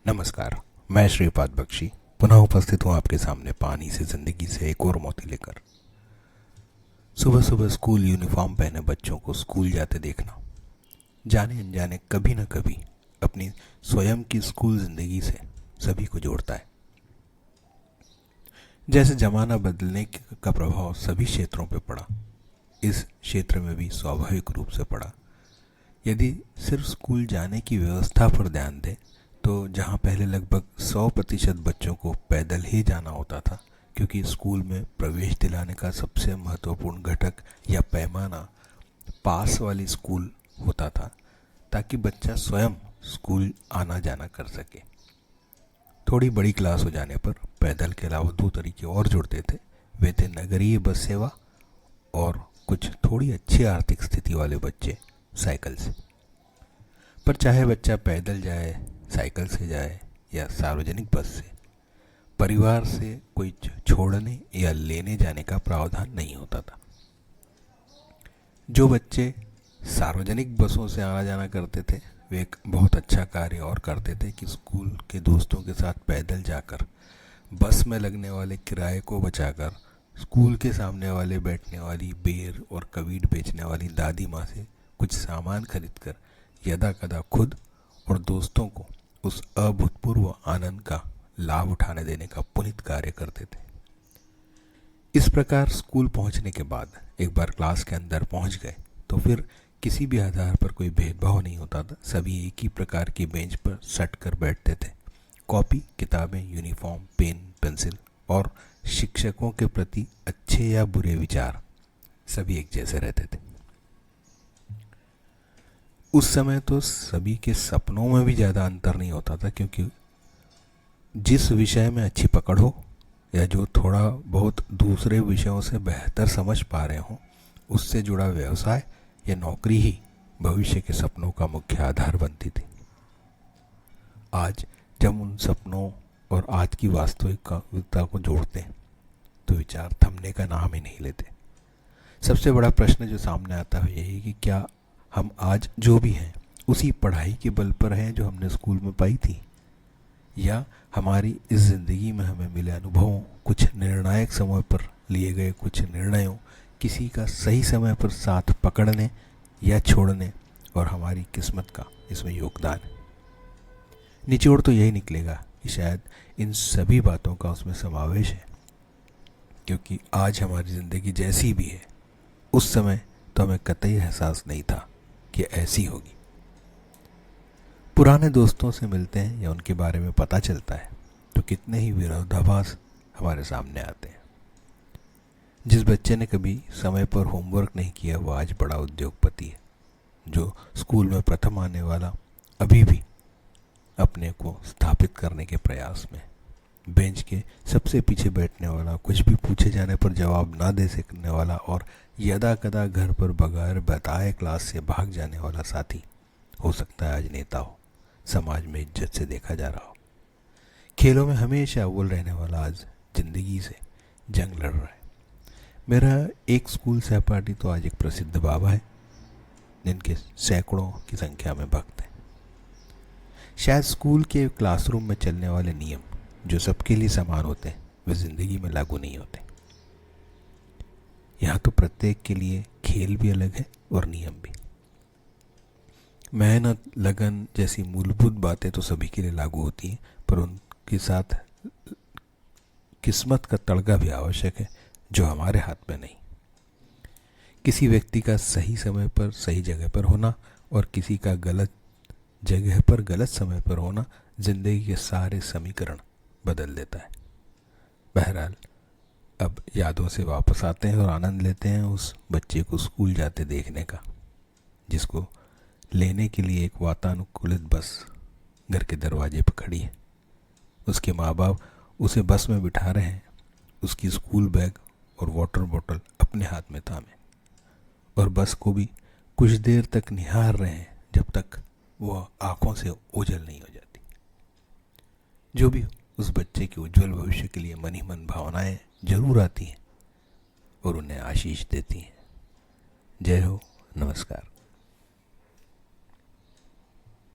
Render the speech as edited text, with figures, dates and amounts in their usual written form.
नमस्कार। मैं श्रीपाद बख्शी पुनः उपस्थित हूँ आपके सामने पानी से जिंदगी से एक और मोती लेकर। सुबह सुबह स्कूल यूनिफॉर्म पहने बच्चों को स्कूल जाते देखना जाने अनजाने कभी न कभी अपनी स्वयं की स्कूल जिंदगी से सभी को जोड़ता है। जैसे जमाना बदलने का प्रभाव सभी क्षेत्रों पर पड़ा, इस क्षेत्र में भी स्वाभाविक रूप से पड़ा। यदि सिर्फ स्कूल जाने की व्यवस्था पर ध्यान दें तो जहां पहले लगभग 100% बच्चों को पैदल ही जाना होता था, क्योंकि स्कूल में प्रवेश दिलाने का सबसे महत्वपूर्ण घटक या पैमाना पास वाली स्कूल होता था, ताकि बच्चा स्वयं स्कूल आना जाना कर सके। थोड़ी बड़ी क्लास हो जाने पर पैदल के अलावा दो तरीके और जुड़ते थे। वे थे नगरीय बस सेवा और कुछ थोड़ी अच्छी आर्थिक स्थिति वाले बच्चे साइकिल से। पर चाहे बच्चा पैदल जाए, साइकिल से जाए या सार्वजनिक बस से, परिवार से कोई छोड़ने या लेने जाने का प्रावधान नहीं होता था। जो बच्चे सार्वजनिक बसों से आना जाना करते थे वे एक बहुत अच्छा कार्य और करते थे कि स्कूल के दोस्तों के साथ पैदल जाकर बस में लगने वाले किराए को बचाकर स्कूल के सामने वाले बैठने वाली बेर और कवीट बेचने वाली दादी माँ से कुछ सामान खरीदकर यदा कदा खुद और दोस्तों को उस अभूतपूर्व आनंद का लाभ उठाने देने का पुनीत कार्य करते थे। इस प्रकार स्कूल पहुंचने के बाद एक बार क्लास के अंदर पहुंच गए तो फिर किसी भी आधार पर कोई भेदभाव नहीं होता था। सभी एक ही प्रकार की बेंच पर सट कर बैठते थे। कॉपी, किताबें, यूनिफॉर्म, पेन, पेंसिल और शिक्षकों के प्रति अच्छे या बुरे विचार सभी एक जैसे रहते थे। उस समय तो सभी के सपनों में भी ज़्यादा अंतर नहीं होता था, क्योंकि जिस विषय में अच्छी पकड़ हो या जो थोड़ा बहुत दूसरे विषयों से बेहतर समझ पा रहे हों, उससे जुड़ा व्यवसाय या नौकरी ही भविष्य के सपनों का मुख्य आधार बनती थी। आज जब उन सपनों और आज की वास्तविकता को जोड़ते हैं तो विचार थमने का नाम ही नहीं लेते। सबसे बड़ा प्रश्न जो सामने आता है यही कि क्या हम आज जो भी हैं उसी पढ़ाई के बल पर हैं जो हमने स्कूल में पाई थी, या हमारी इस ज़िंदगी में हमें मिले अनुभवों, कुछ निर्णायक समय पर लिए गए कुछ निर्णयों, किसी का सही समय पर साथ पकड़ने या छोड़ने और हमारी किस्मत का इसमें योगदान है। निचोड़ तो यही निकलेगा कि शायद इन सभी बातों का उसमें समावेश है, क्योंकि आज हमारी ज़िंदगी जैसी भी है उस समय तो हमें कतई एहसास नहीं था कि ऐसी होगी। पुराने दोस्तों से मिलते हैं या उनके बारे में पता चलता है तो कितने ही विरोधाभास हमारे सामने आते हैं। जिस बच्चे ने कभी समय पर होमवर्क नहीं किया वो आज बड़ा उद्योगपति है। जो स्कूल में प्रथम आने वाला अभी भी अपने को स्थापित करने के प्रयास में, बेंच के सबसे पीछे बैठने वाला, कुछ भी पूछे जाने पर जवाब ना दे सकने वाला और यदा कदा घर पर बगैर बताए क्लास से भाग जाने वाला साथी हो सकता है आज नेता हो, समाज में इज्जत से देखा जा रहा हो। खेलों में हमेशा अव्वल रहने वाला आज जिंदगी से जंग लड़ रहा है। मेरा एक स्कूल सहपाठी तो आज एक प्रसिद्ध बाबा है जिनके सैकड़ों की संख्या में भक्त हैं। शायद स्कूल के क्लासरूम में चलने वाले नियम जो सबके लिए समान होते हैं वे जिंदगी में लागू नहीं होते। यहाँ तो प्रत्येक के लिए खेल भी अलग है और नियम भी। मेहनत, लगन जैसी मूलभूत बातें तो सभी के लिए लागू होती हैं, पर उनके साथ किस्मत का तड़का भी आवश्यक है जो हमारे हाथ में नहीं। किसी व्यक्ति का सही समय पर सही जगह पर होना और किसी का गलत जगह पर गलत समय पर होना जिंदगी के सारे समीकरण बदल देता है। बहरहाल अब यादों से वापस आते हैं और आनंद लेते हैं उस बच्चे को स्कूल जाते देखने का, जिसको लेने के लिए एक वातानुकूलित बस घर के दरवाजे पर खड़ी है। उसके माँ बाप उसे बस में बिठा रहे हैं, उसकी स्कूल बैग और वाटर बोतल अपने हाथ में थामे, और बस को भी कुछ देर तक निहार रहे हैं जब तक वह आंखों से ओझल नहीं हो जाती। जो भी उस बच्चे के उज्जवल भविष्य के लिए मन ही मन भावनाएं जरूर आती हैं और उन्हें आशीष देती हैं। जय हो, नमस्कार।